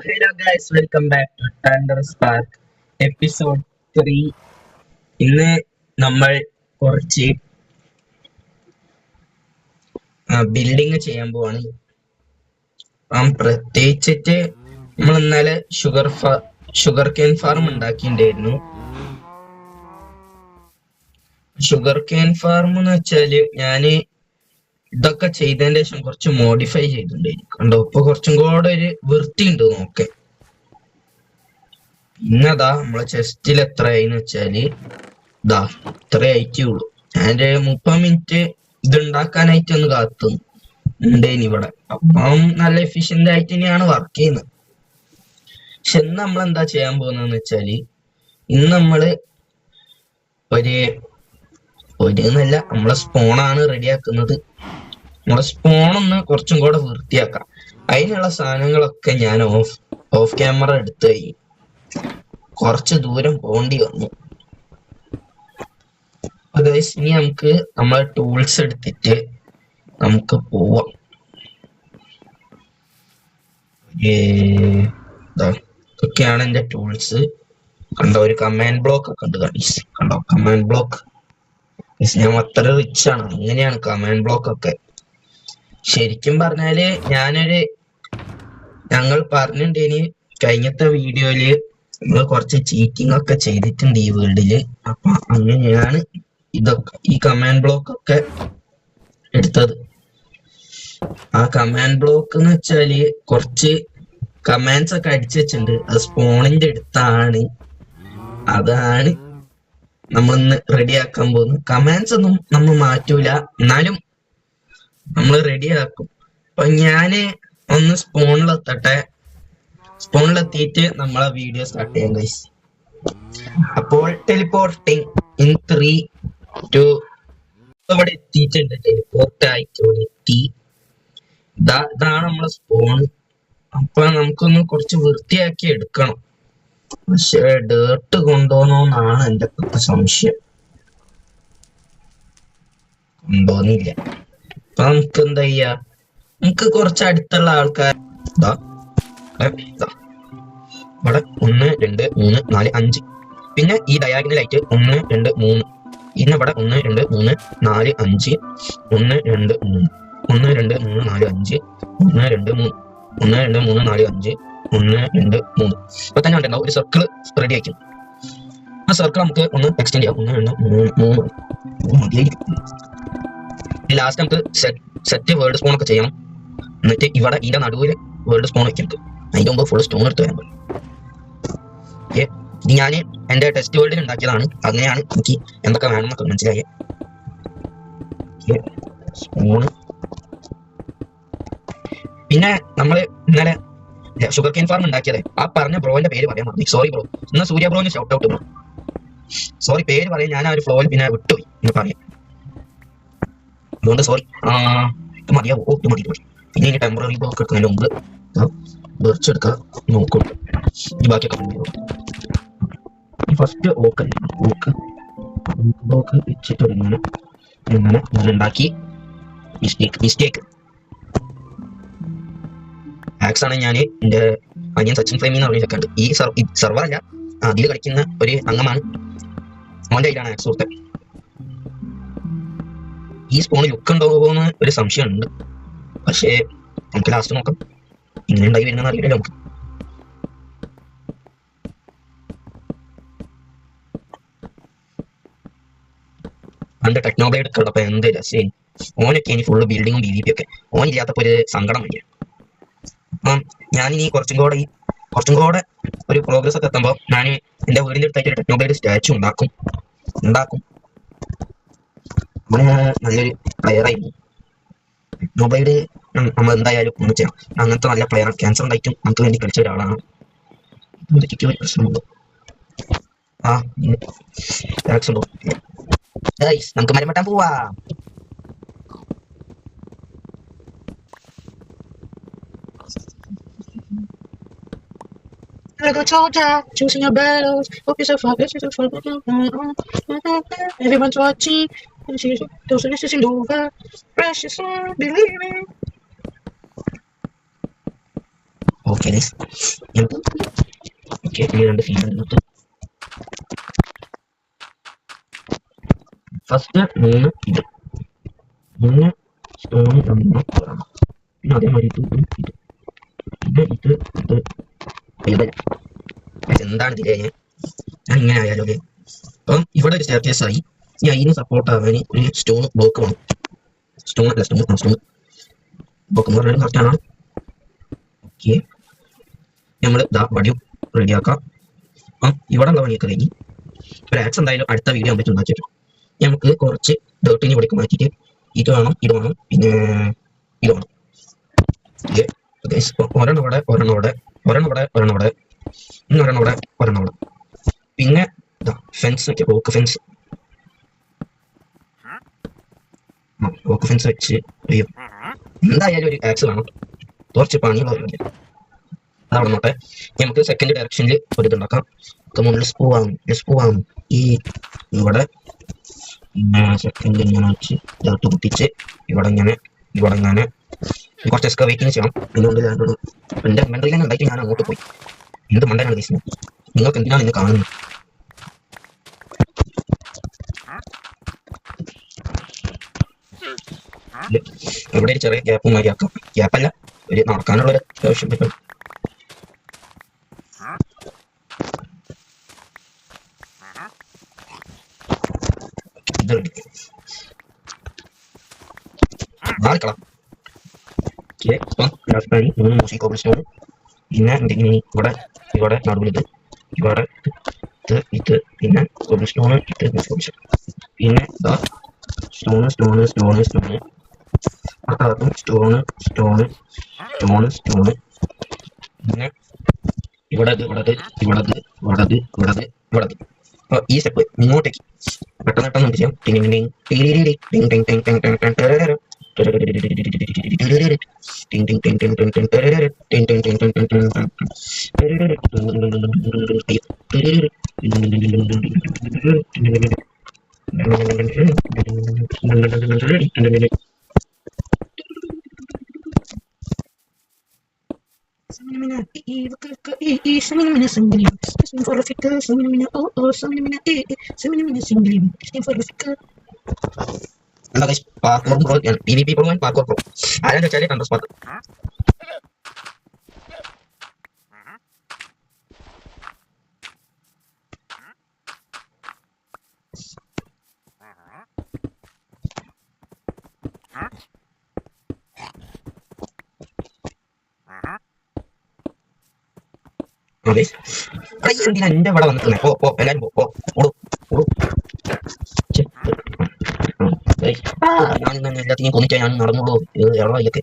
hello guys, welcome back to Thunder Spark episode 3. ഇന്ന് നമ്മൾ കുറച്ച് ബിൽഡിംഗ് ചെയ്യാൻ പോവാണ്. പ്രത്യേകിച്ചിട്ട് നമ്മൾ ഇന്നലെ ഷുഗർ കെയിൻ ഫാർം ഉണ്ടാക്കിയിട്ടുണ്ടായിരുന്നു. ഷുഗർ കെയിൻ ഫാർം എന്ന് വെച്ചാല് ഞാന് ഇതൊക്കെ ചെയ്തതിന് ശേഷം കുറച്ച് മോഡിഫൈ ചെയ്തിട്ടുണ്ടായിരുന്നു. കണ്ടോ, ഇപ്പൊ കുറച്ചും കൂടെ ഒരു വൃത്തി ഉണ്ട് നോക്കെ. പിന്നതാ നമ്മളെ ചെസ്റ്റിൽ എത്ര ആയിന്ന് വെച്ചാല് ഇതാ ഇത്ര ആയിട്ടേ ഉള്ളൂ. ഞാനൊരു 30 മിനിറ്റ് ഇത് ഉണ്ടാക്കാനായിട്ട് ഒന്ന് കാത്തു ഉണ്ടേനി ഇവിടെ. അപ്പം നല്ല എഫിഷ്യന്റ് ആയിട്ട് തന്നെയാണ് വർക്ക് ചെയ്യുന്നത്. പക്ഷെ ഇന്ന് നമ്മൾ എന്താ ചെയ്യാൻ പോകുന്നതെന്ന് വെച്ചാല്, ഇന്ന് നമ്മള് എന്നല്ല നമ്മളെ സ്പോണാണ് റെഡിയാക്കുന്നത്. നമ്മളെ സ്പോണൊന്ന് കുറച്ചും കൂടെ വൃത്തിയാക്കാം. അതിനുള്ള സാധനങ്ങളൊക്കെ ഞാൻ ഓഫ് ക്യാമറ എടുത്ത് കഴിഞ്ഞു. കുറച്ച് ദൂരം പോണ്ടി വന്നു. ഇനി നമുക്ക് നമ്മളെ ടൂൾസ് എടുത്തിട്ട് നമുക്ക് പോവാം. ഇതൊക്കെയാണ് എന്റെ ടൂൾസ്. കണ്ടോ, ഒരു കമാൻഡ് ബ്ലോക്ക് ഒക്കെ ഉണ്ട്. കണ്ടോ കമാൻഡ് ബ്ലോക്ക്. ഞാൻ അത്ര റിച്ച് ആണ്. അങ്ങനെയാണ് കമാൻഡ് ബ്ലോക്ക് ഒക്കെ. ശരിക്കും പറഞ്ഞാല് ഞങ്ങൾ പറഞ്ഞിട്ടുണ്ടേന് കഴിഞ്ഞത്തെ വീഡിയോയില് നമ്മൾ കുറച്ച് ചീറ്റിംഗ് ഒക്കെ ചെയ്തിട്ടുണ്ട് ഈ വേൾഡില്. അപ്പൊ അങ്ങനെയാണ് ഇതൊക്കെ ഈ കമാൻഡ് ബ്ലോക്ക് ഒക്കെ എടുത്തത്. ആ കമാൻഡ് ബ്ലോക്ക് എന്ന് വെച്ചാല് കുറച്ച് കമാൻഡ്സ് ഒക്കെ അടിച്ചു വെച്ചിട്ടുണ്ട്. അത് സ്പോണിന്റെ അടുത്താണ്. അതാണ് നമ്മളിന്ന് റെഡിയാക്കാൻ പോകുന്നത്. കമാൻഡ്സ് ഒന്നും നമ്മൾ മാറ്റൂല, എന്നാലും നമ്മൾ റെഡിയാക്കും. അപ്പൊ ഞാന് ഒന്ന് സ്പോണിലെത്തട്ടെ. സ്പോണിലെത്തിയിട്ട് നമ്മളെ വീഡിയോ സ്റ്റാർട്ട് ചെയ്യാം ഗൈസ്. അപ്പോൾ ടെലിപ്പോർട്ടിങ് ഇൻ 3, 2 ഇവിടെ എത്തിയിട്ടുണ്ട്. ടെലിപ്പോർട്ട് ആയിട്ട് ഇവിടെ എത്തി. ഇതാണ് നമ്മളെ സ്പോൺ. അപ്പൊ നമുക്കൊന്ന് കുറച്ച് വൃത്തിയാക്കി എടുക്കണം. പക്ഷെ ഡേർട്ട് കൊണ്ടുപോകുന്നോന്നാണ് എന്റെ സംശയം. കൊണ്ടുപോകുന്നില്ല. അപ്പൊ നമുക്ക് എന്താ ചെയ്യാ, നമുക്ക് കുറച്ച് അടുത്തുള്ള ആൾക്കാർ ഇവിടെ 1 2 3 4 5, പിന്നെ ഈ ഡയാഗണലായിട്ട് 1 2 3, പിന്നെ ഇവിടെ 1 2 3 4 5, 1 2 3 1 2 3 4 5, 1 2 3 1 2 3 4 5, 1 2 3. ഇപ്പൊ തന്നെ ഉണ്ടാവും ഒരു സർക്കിൾ റെഡി ആയിരിക്കും. ആ സർക്കിൾ നമുക്ക് ഒന്ന് എക്സ്റ്റെൻഡ് ചെയ്യാം. 1 2 3 മതിയായിരിക്കും. ലാസ്റ്റ് നമുക്ക് സെറ്റ് വേൾഡ് സ്പോൺ ഒക്കെ ചെയ്യണം. എന്നിട്ട് ഇവിടെ ഇതിന്റെ നടുവിൽ വേൾഡ് സ്പോൺ വെക്കാം. അതിന്റെ മുമ്പ് ഫുൾ സ്റ്റോൺ എടുത്ത് വരാൻ പറ്റും. ഇത് ഞാൻ എന്റെ ടെസ്റ്റ് വേൾഡിൽ ഉണ്ടാക്കിയതാണ്. അങ്ങനെയാണ് എനിക്ക് എന്തൊക്കെ വേണമെന്നൊക്കെ മനസ്സിലായത്. സ്പോൺ പിന്നെ നമ്മള് ഇന്നലെ ഷുഗർ കെയിൻ ഫാർം ഉണ്ടാക്കിയത് ആ പറഞ്ഞ ബ്രോന്റെ പേര് പറയാൻ മതി. Sorry bro. ഇന്ന് സൂര്യ ബ്രോന് ഷൗട്ട് ഔട്ട് ബ്രോ. സോറി, പേര് പറയാൻ ഞാൻ ആ ഒരു ഫ്ലോയിൽ പിന്നെ വിട്ടുപോയി എന്ന് പറയാം. അതുകൊണ്ട് സോറി. ഇത് മതിയാവോ? ഇത് മതി. പിന്നെ ഇനി ടെമ്പററി ബ്ലോക്ക് എടുക്കുന്നതിന് മുമ്പ് വെറിച്ചെടുക്കാൻ നോക്കും. ഈ ബാക്കിയൊക്കെ ഫസ്റ്റ് ഓക്ക് ബ്ലോക്ക് വെച്ചിട്ട് ഇങ്ങനെ ഉണ്ടാക്കി. മിസ്റ്റേക്ക് ആക്സ് ആണ്. ഞാൻ എന്റെ അനിയൻ സച്ചിൻ ഫ്രെയിമി എന്ന് പറഞ്ഞ ചെക്കുണ്ട്. ഈ സെർവർ അല്ല, അതിൽ കളിക്കുന്ന ഒരു അംഗമാണ്. അവന്റെ കയ്യിലാണ് ആക്സ് കൊടുത്തത്. ഈ സ്പോൺ ലുക്ക് ഉണ്ടാവുമെന്ന് ഒരു സംശയമുണ്ട്. പക്ഷേ നമുക്ക് ലാസ്റ്റ് നോക്കാം. ഇങ്ങനെ ഉണ്ടായി വരുന്ന അറിയില്ലല്ലോ നമുക്ക്. അതിന്റെ ടെക്നോബ്ലേഡ് ഒക്കെ ഉള്ളപ്പോ എന്ത് രസം. ഓനൊക്കെ ഇനി ഫുള്ള് ബിൽഡിങ്ങും BVP ഒക്കെ. ഓനില്ലാത്തപ്പോ ഒരു സങ്കടം വരിക. അപ്പം ഞാനിനി കുറച്ചും കൂടെ ഒരു പ്രോഗ്രസ് ഒക്കെ എത്തുമ്പോൾ ഞാൻ എന്റെ വീടിന്റെ അടുത്തായിട്ട് ഒരു ടെക്നോബ്ലേഡ് സ്റ്റാച്ചു ഉണ്ടാക്കും. നല്ലൊരു പ്ലെയർ ആയിരുന്നു ടെക്നോബ്ലേഡ്. നമ്മൾ എന്തായാലും ഒന്ന് ചെയ്യാം. അങ്ങനത്തെ നല്ല പ്ലെയർ, ക്യാൻസർ ഉണ്ടായിട്ടും നമുക്ക് വേണ്ടി കളിച്ച ഒരാളാണ്. പ്രശ്നമുണ്ടോ? ഉണ്ടോ? നമുക്ക് മരം വെട്ടാൻ പോവാ. Choosing your battles, hope yourself up, get yourself up. Everyone's watching, those are isn't over. Precious, believe me. Okay നമുക്ക് ഓക്കെ ഈ 2 ഫീൽഡ് എടുത്ത് ഫസ്റ്റ് 3 ഇത് 3 സ്റ്റോൺ തന്നു പറയണം. പിന്നെ അതേമാതിരി ഇത് പിന്നെ ഇത് എന്താണ് ഇതിലെ ഞാൻ ഇങ്ങനെ ആയാലോ. ഓക്കെ അപ്പം ഇവിടെ ഒരു സ്റ്റെയർ കേസ് ആയി. ഇനി അതിന് സപ്പോർട്ട് ആവാൻ ഒരു സ്റ്റോൺ ബ്ലോക്ക് വേണം. സ്റ്റോൺ ബ്ലോക്ക് എന്ന് പറഞ്ഞാൽ കറക്റ്റാണ്. ഓക്കെ നമ്മൾ ഇതാ വടിയും റെഡിയാക്കാം. അപ്പം ഇവിടെ ഉള്ള പണിയൊക്കെ കഴിഞ്ഞ് ഒരു ആക്സ് എന്തായാലും അടുത്ത വീഡിയോ ആകുമ്പോൾ ഉണ്ടാക്കിയിട്ടു. നമുക്ക് കുറച്ച് ഡേർട്ടിന് ഇവിടേക്ക് മാറ്റിയിട്ട് ഇത് വേണം പിന്നെ ഇത് വേണം. ഒരെണ്ണം ഇവിടെ പിന്നെ ഫെൻസ് വെക്കാം. റോക്ക് ഫെൻസ് വെച്ച് അയ്യോ എന്തായാലും ഒരു ആക്സ് വേണം. കുറച്ച് പണിയുള്ള അതവിടെ നോട്ടെ. നമുക്ക് സെക്കൻഡ് ഡയറക്ഷനിൽ ഒരു ഇതുണ്ടാക്കാം. ലെറ്റ്സ് പോവാം ഈ ഇവിടെ പിന്നെ സെക്കൻഡ് ഇങ്ങനെ വെച്ച് ഇതോട്ട് കുത്തിച്ച് ഇവിടെ ഇങ്ങനെ കുറച്ച് എക്സ്കവേറ്റിംഗ് ചെയ്യണം. അതുകൊണ്ട് എൻ്റെ ഇൻവെന്ററിയിൽ തന്നെ ഉണ്ടായിട്ട് ഞാൻ അങ്ങോട്ട് പോയി. എന്ത് മണ്ടനാണ് ഗൈസ്, നിങ്ങൾക്ക് എന്തിനാണ് ഇന്ന് കാണുന്നത്? ഇവിടെ ഒരു ചെറിയ ഗ്യാപ്പും മാതിരിയാക്കാം. ഗ്യാപ്പല്ല, ഒരു നടക്കാനുള്ള ഒരു ആവശ്യം പറ്റും. ഇത് റെഡി മാറിക്കളാം. ഇപ്പം 3 മൂസി കോബിൾ സ്റ്റോൺ പിന്നെ ഇവിടെ നടുവിലിത് ഇവിടെ ഇത് പിന്നെ കോബിൾ സ്റ്റോൺ പിന്നെ സ്റ്റോണ് പിന്നെ ഇവിടെ അപ്പൊ ഈ സ്റ്റെപ്പ് ഇങ്ങോട്ടേക്ക് പെട്ടെന്ന് ചെയ്യാം. PvP Pro and Parkour Pro. ആരാന്ന് വെച്ചാൽ കണ്ടോസ്പാർട്ട്. എന്തിനാ എന്റെ ഇവിടെ വന്നിട്ടുണ്ടേ? എല്ലാരും ഞാൻ എല്ലാത്തിനെയും കൊന്നിട്ടാ ഞാൻ നടന്നുള്ളൂ. ഇളവൊക്കെ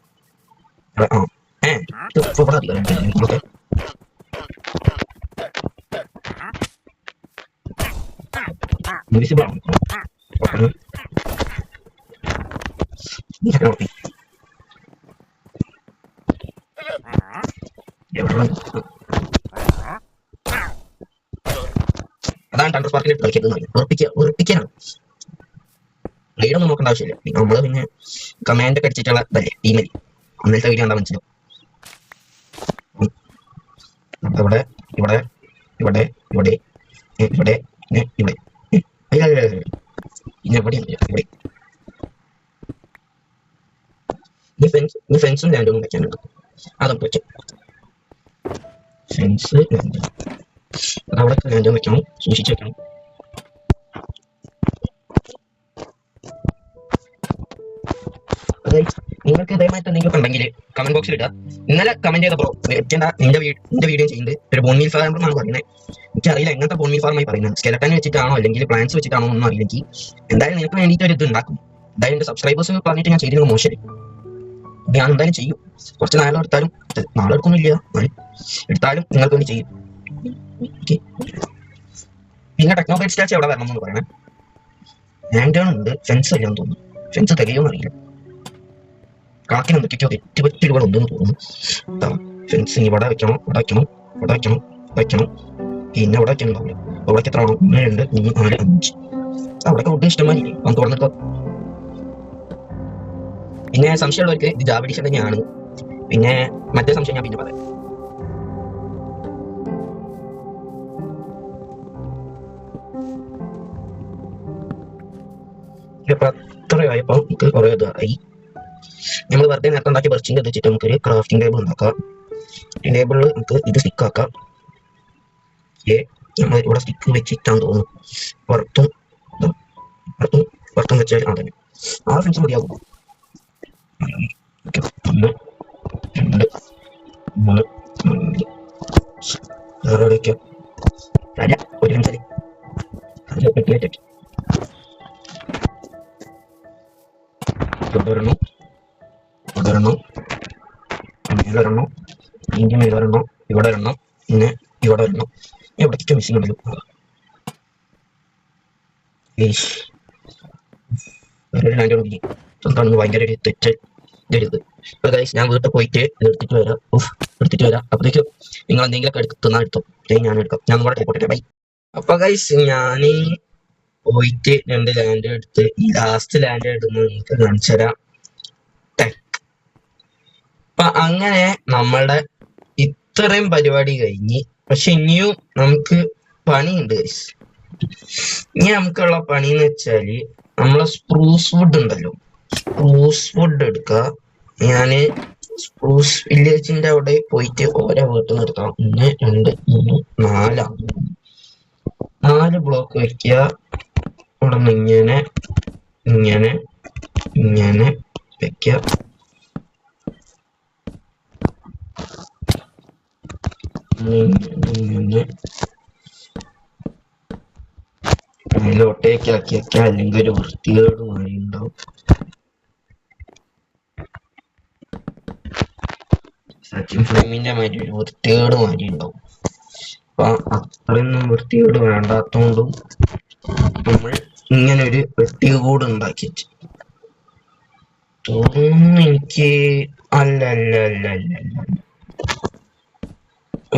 അതാണ് തണ്ടർ സ്പാർക്കിൽ കളിക്കുന്നത്. ഉറപ്പിക്കാനാണ്. റൈഡൊന്നും നോക്കേണ്ട ആവശ്യമില്ല. നമ്മള് പിന്നെ കമാൻഡ് ഒക്കെ അടിച്ചിട്ടുള്ള ഇതല്ലേ ടീമിൽ. അന്നത്തെ വീഡിയോ എന്താ മനസ്സിലാവും. ഇവിടെ ഇനി ഫെൻസും ലാൻഡൊന്നും വെക്കാനുണ്ട്. അതൊക്കെ വെച്ചു ഫെൻസ് ലാൻഡ് അതവിടെ ലാൻഡും വെക്കണം. സൂക്ഷിച്ച് വെക്കണം. നിങ്ങൾക്ക് ഇതേമായിട്ട് എന്തെങ്കിലും ഉണ്ടെങ്കിൽ കമന്റ് ബോക്സിൽ ഇടുക. ഇന്നലെ കമന്റ് ചെയ്ത ബ്രോ വെക്കേണ്ട നിന്റെ വീഡിയോ ചെയ്യുന്നത് ഒരു ബോൺമീൽ ഫാം എന്നാണ് പറയുന്നത്. എനിക്കറിയില്ല എങ്ങനത്തെ ബോൺമീൽ ഫാമായി പറയുന്നത്. സ്കെലട്ടൻ വെച്ചിട്ടാണോ അല്ലെങ്കിൽ പ്ലാന്റ്സ് വെച്ചിട്ടാണോ ഒന്നും അറിയില്ല. എനിക്ക് എന്തായാലും നിനക്ക് വേണ്ടിയിട്ട് ഒരു ഇത് ഉണ്ടാക്കും. എന്തായാലും എന്റെ സബ്സ്ക്രൈബേഴ്സ് പറഞ്ഞിട്ട് ഞാൻ ചെയ്തിരുന്നത് മോശം. ഞാൻ എന്തായാലും ചെയ്യും. കുറച്ച് നാളെ എടുത്താലും നാളെ എടുക്കൊന്നുമില്ല, എടുത്താലും നിങ്ങൾക്ക് വേണ്ടി ചെയ്യും. പിന്നെ ടെക്നോബൈറ്റ് സ്റ്റാച്ച് എവിടെ വരണം എന്ന് പറയണേ. ലാൻഡേൺ ഉണ്ട്, ഫെൻസ് ഇല്ലാന്ന് തോന്നുന്നു. ഫെൻസ് തികയോന്ന് അറിയില്ല. കണക്കിന് എന്തൊക്കെയോ തെറ്റുപറ്റുകൾ ഉണ്ടെന്ന് തോന്നുന്നു. ഫെൻസ് ഇവിടെ വെക്കണം. പിന്നെ ഇവിടെ വെക്കണുണ്ടാവില്ല. അവിടേക്ക് എത്ര വേണം? 1 2 3 4 5. അവിടെയൊക്കെ ഫുഡ് ഇഷ്ടമായി നമുക്ക് തുറന്നിട്ടോ. പിന്നെ സംശയമുള്ളവർക്ക് ഇത് ജാവ എഡിഷൻ തന്നെയാണ്. പിന്നെ മറ്റേ സംശയം ഞാൻ പിന്നെ പറയാം. ഇപ്പൊ അത്രയായപ്പോ നമുക്ക് കുറെ ഇതായി. നമ്മൾ വെറുതെ നേരത്തെ ഉണ്ടാക്കി ബർച്ചിന്റെ വെച്ചിട്ട് നമുക്കൊരു ക്രാഫ്റ്റിംഗ് ടേബിൾ ഉണ്ടാക്കാം. ടേബിളിൽ നമുക്ക് ഇത് സ്റ്റിക്ക് ആക്കാം. നമ്മൾ ഇവിടെ സ്റ്റിക്ക് വെച്ചിട്ടാന്ന് തോന്നുന്നു. പുറത്തും വെച്ചാൽ അതന്നെ ആ ഫ്രണ്ട്സ് മതിയാകും. 1 2 3 വേറെ രാജ ഒരു നിമിഷം തുടരണം മേലൊരെണ്ണം, ഇതിന്റെ മേലൊരെണ്ണം, ഇവിടെ ഒരെണ്ണം, പിന്നെ ഇവിടെ ഒരെണ്ണം. എവിടേക്ക് മിസ്സിംഗ് ഉണ്ടല്ലോ. വേറൊരു ലാൻഡ് ഒതുങ്ങി സ്വന്തമാണ് ഭയങ്കര ഒരു തെറ്റ് ഇതരുത്. ഇപ്പൊ ഗൈസ് ഞാൻ വീട്ടിൽ പോയിട്ട് എടുത്തിട്ട് വരാം. അപ്പോഴത്തേക്കും നിങ്ങൾ എന്തെങ്കിലുമൊക്കെ എടുത്തുന്നാ എടുത്തോ, ഞാൻ എടുക്കാം. ഞാൻ കൂടെ ടൈപ്പോട്ടെ ബൈ. അപ്പൊ ഗൈസ് ഞാൻ പോയിട്ട് 2 ലാൻഡ് എടുത്ത് ഈ ലാസ്റ്റ് ലാൻഡ് എടുന്ന് നിങ്ങൾക്ക് കാണിച്ചു തരാം. അപ്പൊ അങ്ങനെ നമ്മളുടെ ഇത്രയും പരിപാടി കഴിഞ്ഞ്. പക്ഷെ ഇനിയും നമുക്ക് പണിയുണ്ട് ഗൈസ്. ഇനി നമുക്കുള്ള പണി എന്ന് വെച്ചാല് നമ്മളെ സ്പ്രൂസ് വുഡ് ഉണ്ടല്ലോ, സ്പ്രൂസ് വുഡ് എടുക്കുക. ഞാന് സ്പ്രൂസ് വില്ലേജിന്റെ അവിടെ പോയിട്ട് ഓരോ വീട്ടിൽ നിന്ന് എടുക്കാം. 1 2 3 4 ബ്ലോക്ക് വെക്കുക. അവിടെ നിന്ന് ഇങ്ങനെ വെക്കുക. മേലോട്ടേക്ക് ആക്കി വെക്കുക, അല്ലെങ്കിൽ ഒരു വൃത്തികേട് മാറി ഉണ്ടാവും. സച്ചിൻ ഫ്ലെയിമിന്റെ മാതിരി ഒരു വൃത്തികേട് മാറി ഉണ്ടാവും. അപ്പൊ അത്രയൊന്നും വൃത്തികേട് വേണ്ടാത്തോണ്ടും നമ്മൾ ഇങ്ങനെ ഒരു വൃത്തികേട് ഉണ്ടാക്കി വെച്ചു. തോന്നുന്നു എനിക്ക് അല്ല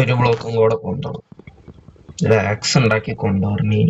ഒരു ബ്ലോക്കും കൂടെ കൊണ്ടുപോകണം. ഒരു ആക്സ് ഉണ്ടാക്കി കൊണ്ടുവരണേ.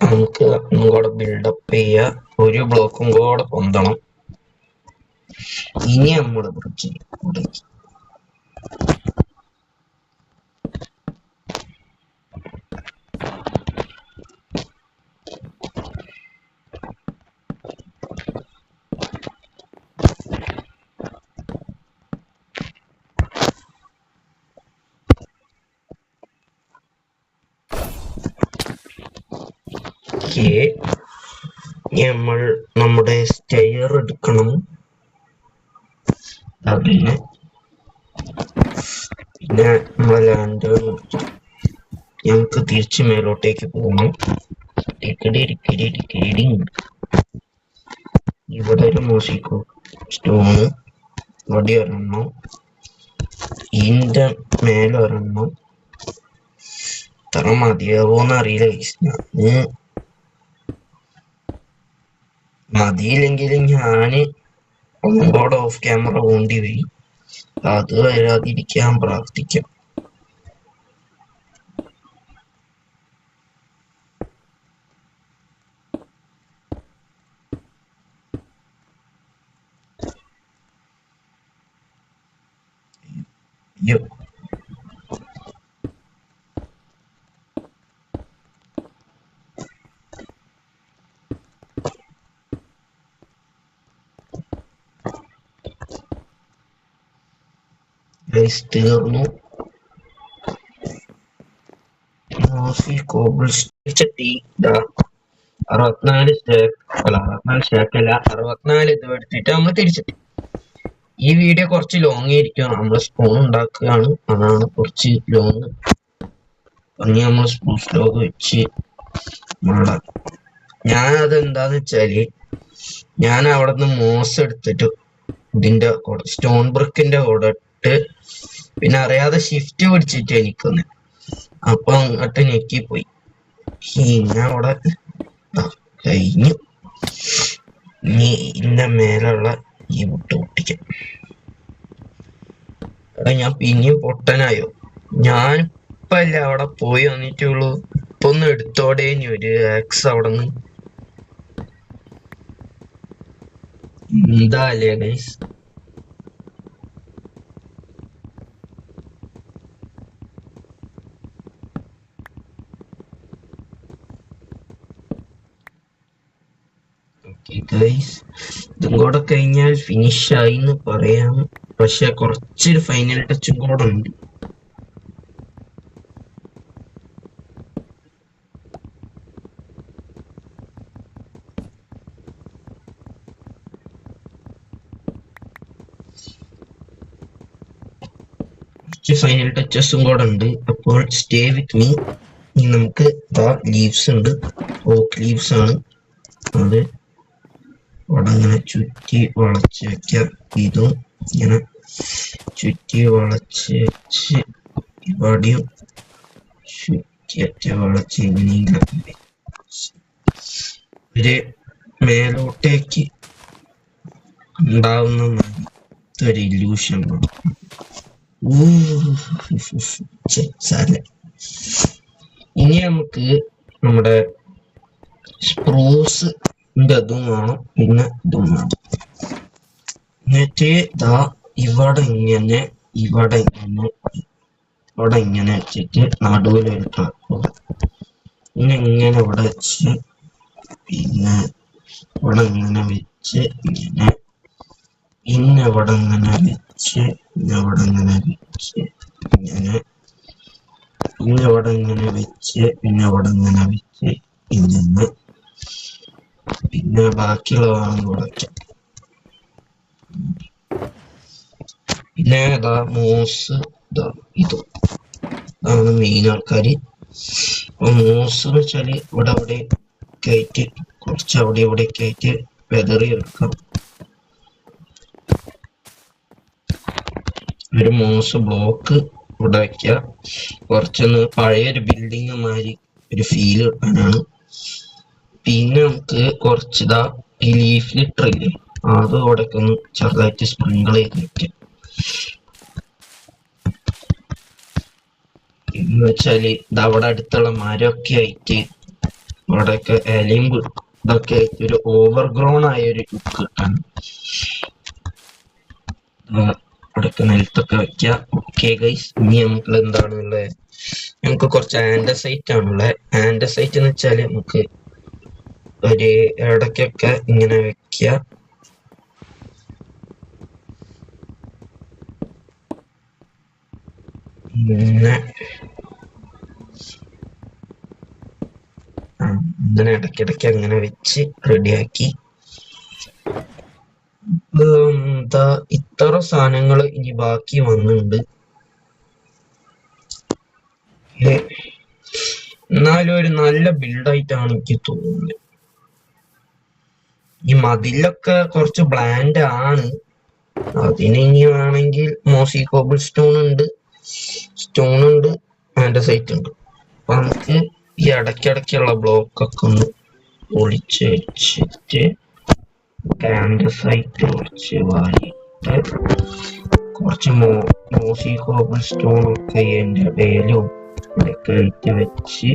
നമുക്ക് കൂടെ ബിൽഡപ്പ് ചെയ്യുക. ഒരു ബ്ലോക്കും കൂടെ പൊന്തണം. ഇനി നമ്മൾ ബ്രിഡ്ജ് നമ്മൾ നമ്മുടെ സ്റ്റെയർ എടുക്കണം. പിന്നെ നമ്മളെ ലാൻഡ് ഞങ്ങൾക്ക് തിരിച്ച് മേലോട്ടേക്ക് പോകണം. ഇവിടെ ഒരു മോശിക്കോ സ്റ്റോണ്, ഇവിടെ ഒരെണ്ണം, ഇതിന്റെ മേലൊരെണ്ണം. ഇത്ര മതിയാവോന്ന് അറിയില്ല. മതിയില്ലെങ്കിൽ ഞാന് ഒന്നുകൂടെ ഓഫ് ക്യാമറ പോണ്ടി വരും. അത് വരാതിരിക്കാൻ പ്രാർത്ഥിക്കാം. തീർന്നു. കോബിൾ ചട്ടി 64 സ്റ്റാക്കല്ല 64 ഇത് എടുത്തിട്ട് നമ്മൾ തിരിച്ചെത്തി. ഈ വീഡിയോ കുറച്ച് ലോങ് ആയിരിക്കും. നമ്മൾ സ്പൂൺ ഉണ്ടാക്കുകയാണ്, അതാണ് കുറച്ച് ലോങ്. ഇനി നമ്മൾ സ്പൂസ് ലോഗ് വെച്ച് ഞാനത് എന്താന്ന് വെച്ചാല് ഞാൻ അവിടെ നിന്ന് മോസ് എടുത്തിട്ട് ഇതിന്റെ സ്റ്റോൺ ബ്രിക്കിന്റെ കൂടെ ഇട്ട് പിന്നെ അറിയാതെ ഷിഫ്റ്റ് പിടിച്ചിട്ട് എനിക്കൊന്ന് അപ്പൊ അങ്ങോട്ട് ഞെക്കി പോയി. പിന്നെ അവിടെ കഴിഞ്ഞു. ഇനി ഇതിന്റെ മേലുള്ള ഈ മുട്ട പൊട്ടിക്കാം. എടാ ഞാൻ പിന്നെയും പൊട്ടനായോ? ഞാൻ ഇപ്പല്ല അവിടെ പോയി വന്നിട്ടുള്ളൂ. ഇപ്പൊ ഒന്ന് എടുത്തോടെ ഒരു ആക്സ് അവിടെ നിന്ന്. എന്താ അല്ലേ ഗൈസ്? ഇതും കൂടെ കഴിഞ്ഞാൽ ഫിനിഷ് ആയി എന്ന് പറയാം. പക്ഷെ കുറച്ചൊരു ഫൈനൽ ടച്ചും കൂടെ ഉണ്ട്. ഫൈനൽ ടച്ചസും കൂടെ ഉണ്ട്. അപ്പോൾ സ്റ്റേ വിത്ത് മീ. ഇനി നമുക്ക് ലീവ്സ് ഉണ്ട്. ഓക്ക് ലീവ്സ് ആണ്. അത് അവിടെ ഇങ്ങനെ ചുറ്റി വളച്ച് വെക്കാം. ഇതും ഇങ്ങനെ ചുറ്റി വളച്ച് വെച്ച് ഇവിടെയും ചുറ്റിയറ്റ് വളച്ച് ഇങ്ങനെ ഒരു മേലോട്ടേക്ക് ഉണ്ടാവുന്ന ഒരു ഇല്യൂഷൻ. ഇനി നമുക്ക് നമ്മുടെ സ്പ്രൂസ് അതും വേണം, പിന്നെ ഇതും വേണം. എന്നിട്ട് ഇവിടെ ഇങ്ങനെ വെച്ചിട്ട് നടുവിലൊരു ട്രാപ്പ്, പിന്നെ ഇങ്ങനെ ഇവിടെ വെച്ച്, പിന്നെ ഇവിടെ ഇങ്ങനെ വെച്ച്, പിന്നെ ഇവിടെ ഇങ്ങനെ വെച്ച്, പിന്നെ ഇവിടെ ഇങ്ങനെ വെച്ച്, പിന്നെ ഇവിടെ ഇങ്ങനെ വെച്ച്, പിന്നെ ഇവിടെ ഇങ്ങനെ വെച്ച്, ഇങ്ങനെ പിന്നെ ബാക്കിയുള്ളതാണ് ഇവിടെ വെക്കാം. പിന്നെ മോസ് ഇതും അതാണ് മെയിൻ ആൾക്കാര്. മോസ് എന്ന് വെച്ചാല് ഇവിടെ അവിടെ കയറ്റി കുറച്ച് അവിടെ ഇവിടെ കയറ്റി വെതറി എടുക്കാം. ഒരു മോസ് ബ്ലോക്ക് ഇവിടെ വെക്കുക. കുറച്ചൊന്ന് പഴയൊരു ബിൽഡിങ് മാതിരി ഒരു ഫീല് കിട്ടാനാണ്. പിന്നെ നമുക്ക് കുറച്ച് ഈ ലീഫ് ലിറ്റർ ഇല്ലേ, അത് അവിടെയൊക്കെ ഒന്ന് ചെറുതായിട്ട് സ്പ്രിങ്കിൾ ചെയ്ത് വെക്കാം. എന്ന് വെച്ചാല് അവിടെ അടുത്തുള്ള മരമൊക്കെ ആയിട്ട് അവിടെയൊക്കെ ഇലയും ഇതൊക്കെ ആയിട്ട് ഒരു ഓവർഗ്രോൺ ആയ ഒരു ലുക്ക് കിട്ടാൻ അവിടെയൊക്കെ നിലത്തൊക്കെ വെക്കുക. ഓക്കെ ഗൈസ്, ഇനി നമുക്ക് എന്താണുള്ളത്, നമുക്ക് കുറച്ച് ആൻഡസൈറ്റ് ആണുള്ളത്. ആൻഡസൈറ്റ് എന്ന് വെച്ചാല് നമുക്ക് ഒരു ഇടയ്ക്കൊക്കെ ഇങ്ങനെ വെക്കുക. ഇങ്ങനെ ഇടയ്ക്കിടയ്ക്ക് അങ്ങനെ വെച്ച് റെഡിയാക്കി. ഇത്ര സാധനങ്ങൾ ഇനി ബാക്കി വന്നിട്ടുണ്ട്. എന്നാലും ഒരു നല്ല ബിൽഡായിട്ടാണ് എനിക്ക് തോന്നുന്നത്. ഈ മതിലൊക്കെ കുറച്ച് ബ്ലാൻഡ് ആണ്. അതിന് ഇനി വേണമെങ്കിൽ മോസി കോബിൾ സ്റ്റോൺ ഉണ്ട്, ആൻഡസൈറ്റ് ഉണ്ട്. അപ്പൊ നമുക്ക് ഈ ഇടയ്ക്കിടയ്ക്കുള്ള ബ്ലോക്കൊക്കെ ഒന്ന് ഒളിച്ച് വെച്ചിട്ട് ആൻഡസൈറ്റ് കുറച്ച് വാരിയിട്ട് കുറച്ച് മോസി കോബിൾ സ്റ്റോൺ ഒക്കെ അതിൻ്റെ ഇടയിലും ഇതൊക്കെ ആയിട്ട് വെച്ച്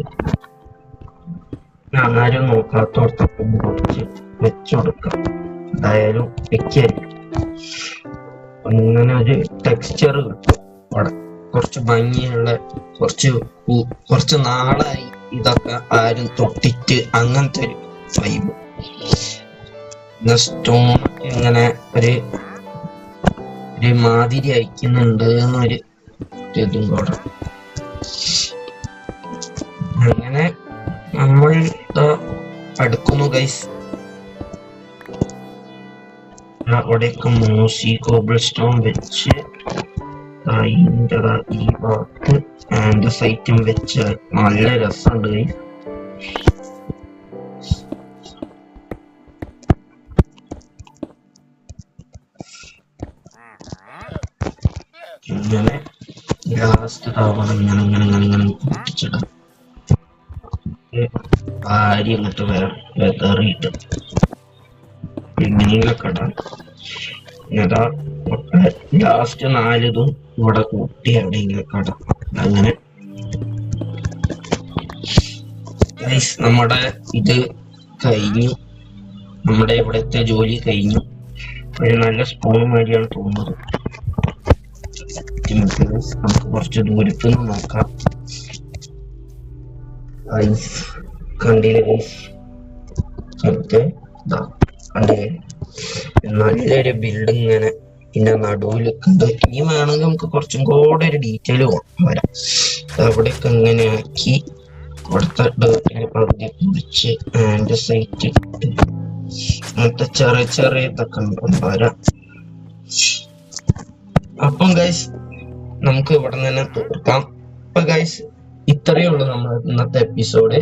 ആരും നോക്കാത്തോടത്തൊപ്പം കുറച്ച് വെച്ചുകൊടുക്കാം. എന്തായാലും വെക്കായിരിക്കും അങ്ങനെ ഒരു ടെക്സ്ചർ കിട്ടും. അവിടെ കുറച്ച് ഭംഗിയുള്ള കുറച്ച് നാളായി ഇതൊക്കെ ആരും തൊട്ടിട്ട് അങ്ങനത്തെ ഒരു വൈബ്. സ്റ്റോൺ ഇങ്ങനെ ഒരു മാതിരി അയക്കുന്നുണ്ട് എന്നൊരു ഇതും കൂടെ. അങ്ങനെ നമ്മൾ അടുക്കുന്നു ഗൈസ്. അവിടെയൊക്കെ മോസി കോബിൾ സ്റ്റോൺ വെച്ച് ഈ ഭാഗത്ത് ആൻഡ് സൈറ്റും വെച്ച് നല്ല രസമുണ്ട് ഗൈസ്. ഇങ്ങനെ ലാസ്റ്റ് തവണ ഇങ്ങനെ പൊട്ടിച്ചിടാം. ഭാര്യ എന്നിട്ട് വെതറിയിട്ട് എങ്ങനെയൊക്കെ ഇടാം. എന്നിട്ടാ ലാസ്റ്റ് 4 ഇതും ഇവിടെ കൂട്ടി എവിടെയെങ്കിലൊക്കെ ഇടാം. അങ്ങനെ നമ്മുടെ ഇത് കഴിഞ്ഞു. നമ്മുടെ ഇവിടുത്തെ ജോലി കഴിഞ്ഞു. ഒരു നല്ല സ്പൂൺ മാതിരിയാണ് തോന്നുന്നത്. നമുക്ക് കുറച്ച് ദൂരത്ത് നിന്ന് നോക്കാം. കണ്ടില്ലേ കണ്ടില്ലേ നല്ലൊരു ബിൽഡിംഗ് ഇങ്ങനെ ഇതിന്റെ നടുവിൽ ഉണ്ട്. ഇനി വേണമെങ്കിൽ നമുക്ക് കുറച്ചും കൂടെ ഒരു ഡീറ്റെയിൽ വരാം. അവിടെയൊക്കെ ഇങ്ങനെ ആക്കി ഇവിടുത്തെ ഡേർട്ടിനെ പകുതി കുടിച്ച് ആൻഡ് സൈറ്റ് ഇട്ട് അങ്ങനത്തെ ചെറിയ ഇതൊക്കെ വരാം. അപ്പം ഗൈസ് നമുക്ക് ഇവിടെ തന്നെ തീർക്കാം. അപ്പൊ ഗൈസ് ഇത്രയേ ഉള്ളൂ നമ്മുടെ ഇന്നത്തെ എപ്പിസോഡ്.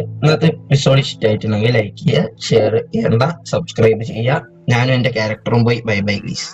ഇഷ്ടമായിട്ടുണ്ടെങ്കിൽ ലൈക്ക് ചെയ്യുക, ഷെയർ ചെയ്യണ്ട, സബ്സ്ക്രൈബ് ചെയ്യുക. ഞാനും എന്റെ ക്യാരക്ടറും പോയി ബൈ ഗൈസ്.